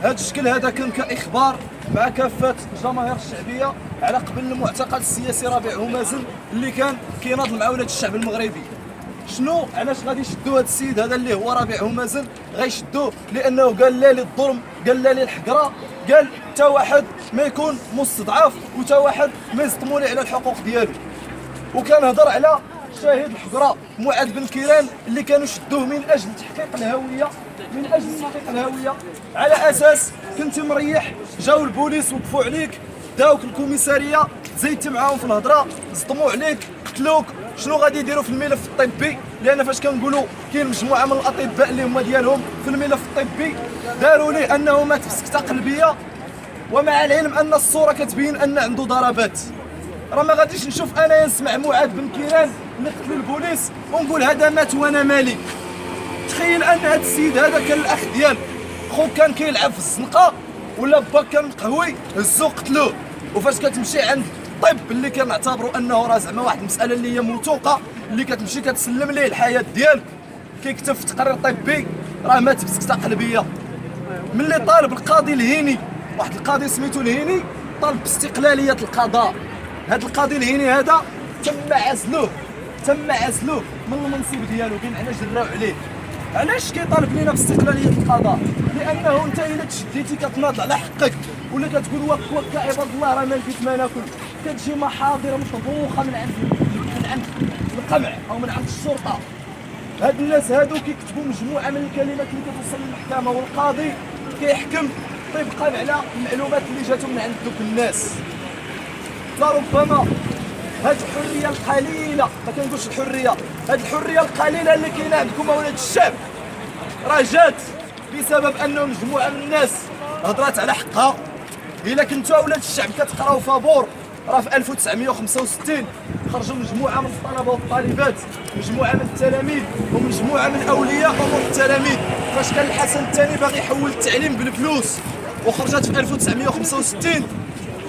هذا الشكل هذا كان كاخبار مع كافه الجماهير الشعبيه على قبل المعتقل السياسي ربيع همازن اللي كان كيناضل مع ولاد الشعب المغربي. شنو علاش غادي يشدوا هذا السيد هذا اللي هو ربيع همازن؟ غيشدوه لانه قال لا للظلم، قال لا للحقره، قال حتى واحد ما يكون مستضعف وتا واحد ما يصطموا ليه على الحقوق ديالو. وكان هضر على شاهد الحقره معاذ بن كيران اللي كانوا شدوه من اجل تحقيق الهويه، من اجل تحقيق الهويه، على اساس كنت مريح جاو البوليس وقفوا عليك، داوك الكوميساريه زيدتي معاهم في الهضره، صدموا عليك، قتلوك. شنو غادي يديروا في الملف الطبي؟ لان فاش كنقولوا كاين مجموعه من الاطباء اللي هما ديالهم في الملف الطبي داروا ليه انه مات في سكته قلبيه، ومع العلم ان الصوره كتبين ان عنده ضربات. راه ما غاديش نشوف انا نسمع معاذ بن كيران اللي قتلوا البوليس ونقول هذا مات وانا مالي. تخيل ان هذا السيد هذا كان الاخ ديال خوك كان كيلعب في الزنقه ولا با كان مقهوي هزو قتلوه. وفاش كتمشي عند الطب اللي كنعتبروا انه راه زعما واحد المساله اللي هي موثوقه اللي كتمشي كتسلم ليه الحياه ديالك، كيكتب في تقرير طبي راه مات بسكته قلبيه. ملي طالب القاضي الهيني، واحد القاضي سميتو الهيني، طالب باستقلاليه القضاء. هذا القاضي الهيني هذا تم عزلوه من المنصب ديالو، كاين حنا جراو عليه. علاش كيطالب لينا باستقلاليه القضاء؟ لانه انت الا تشديتي كتناضل على حقك ولا كتقول وك عباد الله راه ما لقيت ما ناكل، كتجي محاضر مطبوخه من عند القمع او من عند الشرطه. هاد الناس هادو كيكتبوا مجموعه من الكلمات اللي كتوصل للمحكمه والقاضي كيحكم طبقا على المعلومات اللي جاتهم من عند دوك الناس. لربما هاد الحريه القليله، ما كنقولش الحريه، هاد الحريه القليله اللي كاينه عندكم اولاد الشعب راه جات بسبب انه مجموعه من الناس هضرات على حقها. الا كنتو اولاد الشعب كتقراو فابور، راه في 1965 خرجوا مجموعه من الطلبه والطالبات، مجموعه من التلاميذ ومجموعه من اولياء امور التلاميذ، فاش كان الحسن الثاني باغي يحول التعليم بالفلوس، وخرجت في 1965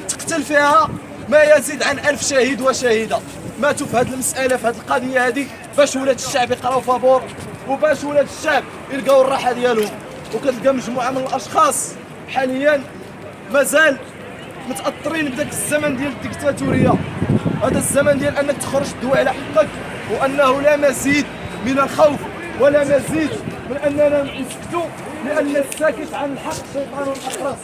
تقتل فيها ما يزيد عن 1000 شهيد وشهيده. ماتوا في هذه المساله، في هذه القضيه هذه، باش ولاد الشعب يقراو فابور وباش ولاد الشعب يلقاو الراحه ديالهم. وكتلقى مجموعه من الاشخاص حاليا مازال متاثرين بداك الزمن ديال الديكتاتوريه، هذا الزمن ديال انك تخرج تدوي على حقك، وانه لا مزيد من الخوف ولا مزيد من اننا نسكتوا، لان الساكت عن الحق شيطان اخرس،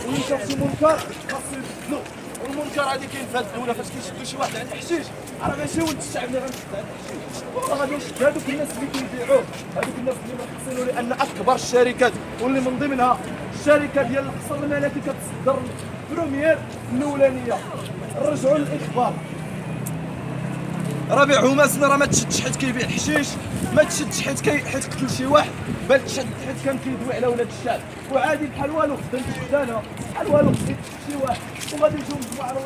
وينشر شي منكر خاصو يبدلو. والمنكر هذه كاين في هذه الدوله، فاش كيشدوا شي واحد عند الحشيش راه ماشي ولد الشعب اللي غنشد عند الحشيش، راه غادي يشد هذوك الناس اللي كيبيعوه، هذوك الناس اللي محسنوا، لان اكبر الشركات واللي من ضمنها الشركه ديال القصر الملكي كتصدر البروميير الاولانيه. نرجعوا للاخبار. ربيع همازن راه ما تشدش حيت كيبيع الحشيش، ما تشدش حيت قتل شي واحد، بل تشد حيت كان كيدوي على ولاد الشعب. وعادي بحال والو خدمت خدامه، بحال والو خديت شي واحد وغادي يجيو مجموعه من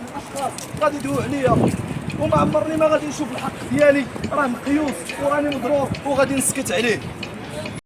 الاشخاص غادي يدويو عليا، وما عمرني ما غادي نشوف الحق ديالي راه مقيوس وراني مضروب وغادي نسكت عليه.